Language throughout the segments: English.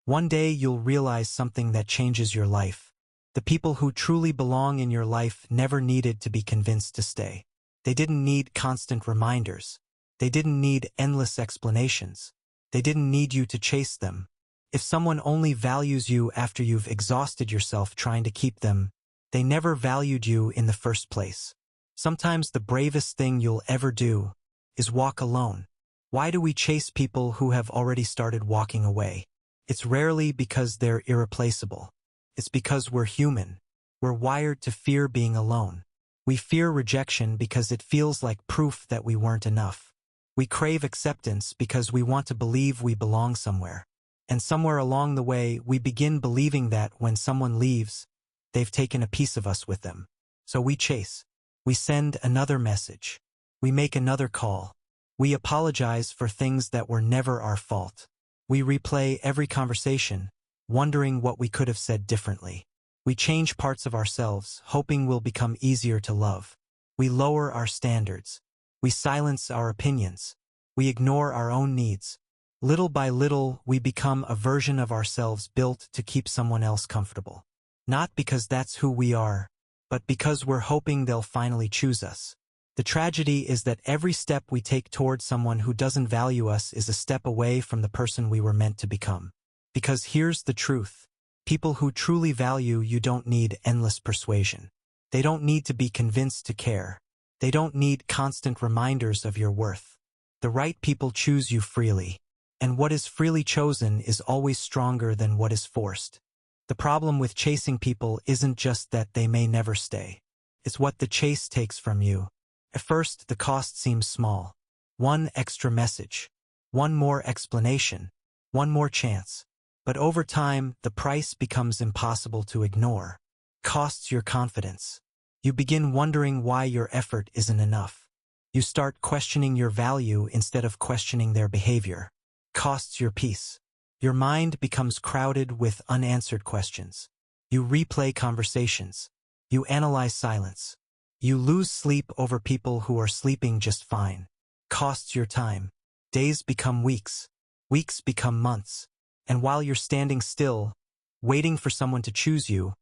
One day you'll realize something that changes your life. The people who truly belong in your life never needed to be convinced to stay. They didn't need constant reminders. They didn't need endless explanations. They didn't need you to chase them. If someone only values you after you've exhausted yourself trying to keep them, they never valued you in the first place. Sometimes the bravest thing you'll ever do is walk alone. Why do we chase people who have already started walking away? It's rarely because they're irreplaceable. It's because we're human. We're wired to fear being alone. We fear rejection because it feels like proof that we weren't enough. We crave acceptance because we want to believe we belong somewhere. And somewhere along the way, we begin believing that when someone leaves, they've taken a piece of us with them. So we chase. We send another message. We make another call. We apologize for things that were never our fault. We replay every conversation, wondering what we could have said differently. We change parts of ourselves, hoping we'll become easier to love. We lower our standards. We silence our opinions. We ignore our own needs. Little by little, we become a version of ourselves built to keep someone else comfortable. Not because that's who we are, but because we're hoping they'll finally choose us. The tragedy is that every step we take toward someone who doesn't value us is a step away from the person we were meant to become. Because here's the truth. People who truly value you don't need endless persuasion. They don't need to be convinced to care. They don't need constant reminders of your worth. The right people choose you freely. And what is freely chosen is always stronger than what is forced. The problem with chasing people isn't just that they may never stay. It's what the chase takes from you. At first, the cost seems small. One extra message. One more explanation. One more chance. But over time, the price becomes impossible to ignore. Costs your confidence. You begin wondering why your effort isn't enough. You start questioning your value instead of questioning their behavior. Costs your peace. Your mind becomes crowded with unanswered questions. You replay conversations. You analyze silence. You lose sleep over people who are sleeping just fine. Costs your time. Days become weeks. Weeks become months. And while you're standing still, waiting for someone to choose you,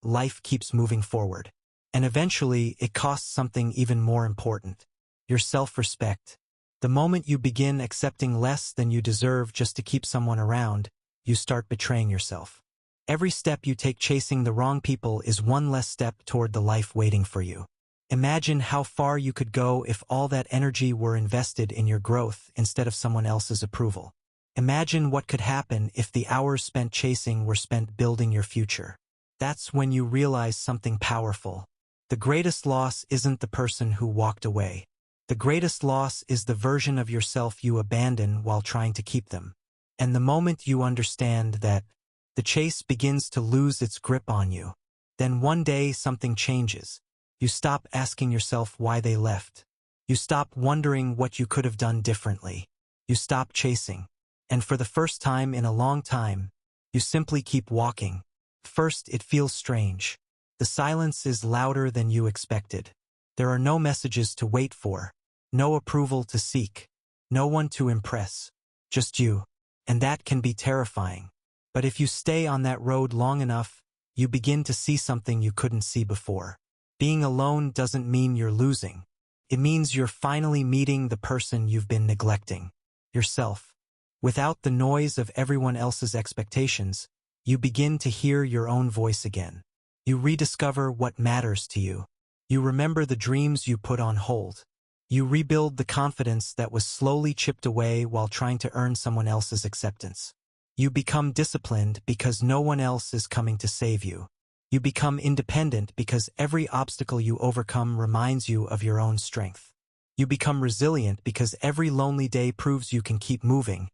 life keeps moving forward. And eventually, it costs something even more important. Your self-respect. The moment you begin accepting less than you deserve just to keep someone around, you start betraying yourself. Every step you take chasing the wrong people is one less step toward the life waiting for you. Imagine how far you could go if all that energy were invested in your growth instead of someone else's approval. Imagine what could happen if the hours spent chasing were spent building your future. That's when you realize something powerful. The greatest loss isn't the person who walked away. The greatest loss is the version of yourself you abandon while trying to keep them. And the moment you understand that, the chase begins to lose its grip on you. Then one day something changes. You stop asking yourself why they left. You stop wondering what you could have done differently. You stop chasing. And for the first time in a long time, you simply keep walking. First, it feels strange. The silence is louder than you expected. There are no messages to wait for, no approval to seek, no one to impress, just you. And that can be terrifying. But if you stay on that road long enough, you begin to see something you couldn't see before. Being alone doesn't mean you're losing. It means you're finally meeting the person you've been neglecting, yourself. Without the noise of everyone else's expectations, you begin to hear your own voice again. You rediscover what matters to you. You remember the dreams you put on hold. You rebuild the confidence that was slowly chipped away while trying to earn someone else's acceptance. You become disciplined because no one else is coming to save you. You become independent because every obstacle you overcome reminds you of your own strength. You become resilient because every lonely day proves you can keep moving,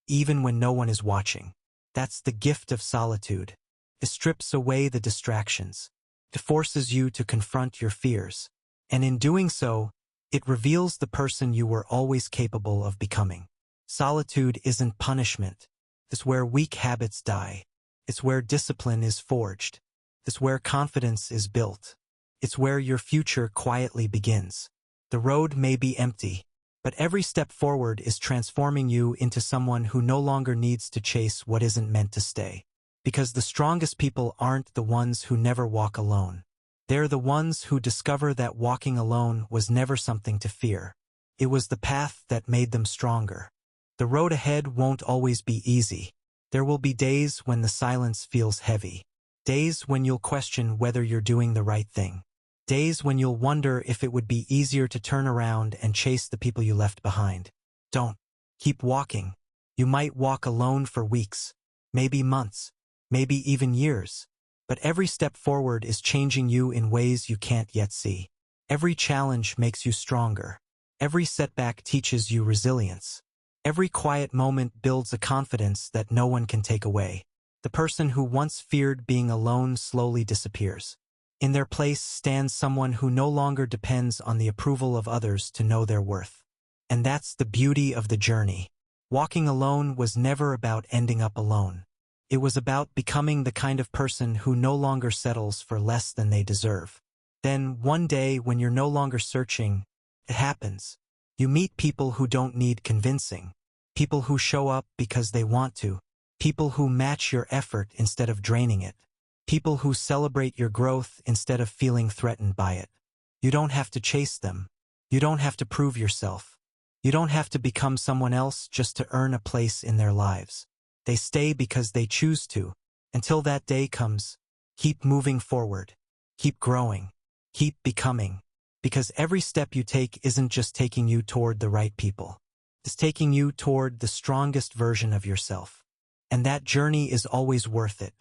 even when no one is watching. That's the gift of solitude. It strips away the distractions. It forces you to confront your fears. And in doing so, it reveals the person you were always capable of becoming. Solitude isn't punishment. It's where weak habits die. It's where discipline is forged. It's where confidence is built. It's where your future quietly begins. The road may be empty. But every step forward is transforming you into someone who no longer needs to chase what isn't meant to stay. Because the strongest people aren't the ones who never walk alone. They're the ones who discover that walking alone was never something to fear. It was the path that made them stronger. The road ahead won't always be easy. There will be days when the silence feels heavy. Days when you'll question whether you're doing the right thing. Days when you'll wonder if it would be easier to turn around and chase the people you left behind. Don't. Keep walking. You might walk alone for weeks, maybe months, maybe even years. But every step forward is changing you in ways you can't yet see. Every challenge makes you stronger. Every setback teaches you resilience. Every quiet moment builds a confidence that no one can take away. The person who once feared being alone slowly disappears. In their place stands someone who no longer depends on the approval of others to know their worth. And that's the beauty of the journey. Walking alone was never about ending up alone. It was about becoming the kind of person who no longer settles for less than they deserve. Then, one day when you're no longer searching, it happens. You meet people who don't need convincing. People who show up because they want to. People who match your effort instead of draining it. People who celebrate your growth instead of feeling threatened by it. You don't have to chase them. You don't have to prove yourself. You don't have to become someone else just to earn a place in their lives. They stay because they choose to. Until that day comes, keep moving forward. Keep growing. Keep becoming. Because every step you take isn't just taking you toward the right people. It's taking you toward the strongest version of yourself. And that journey is always worth it.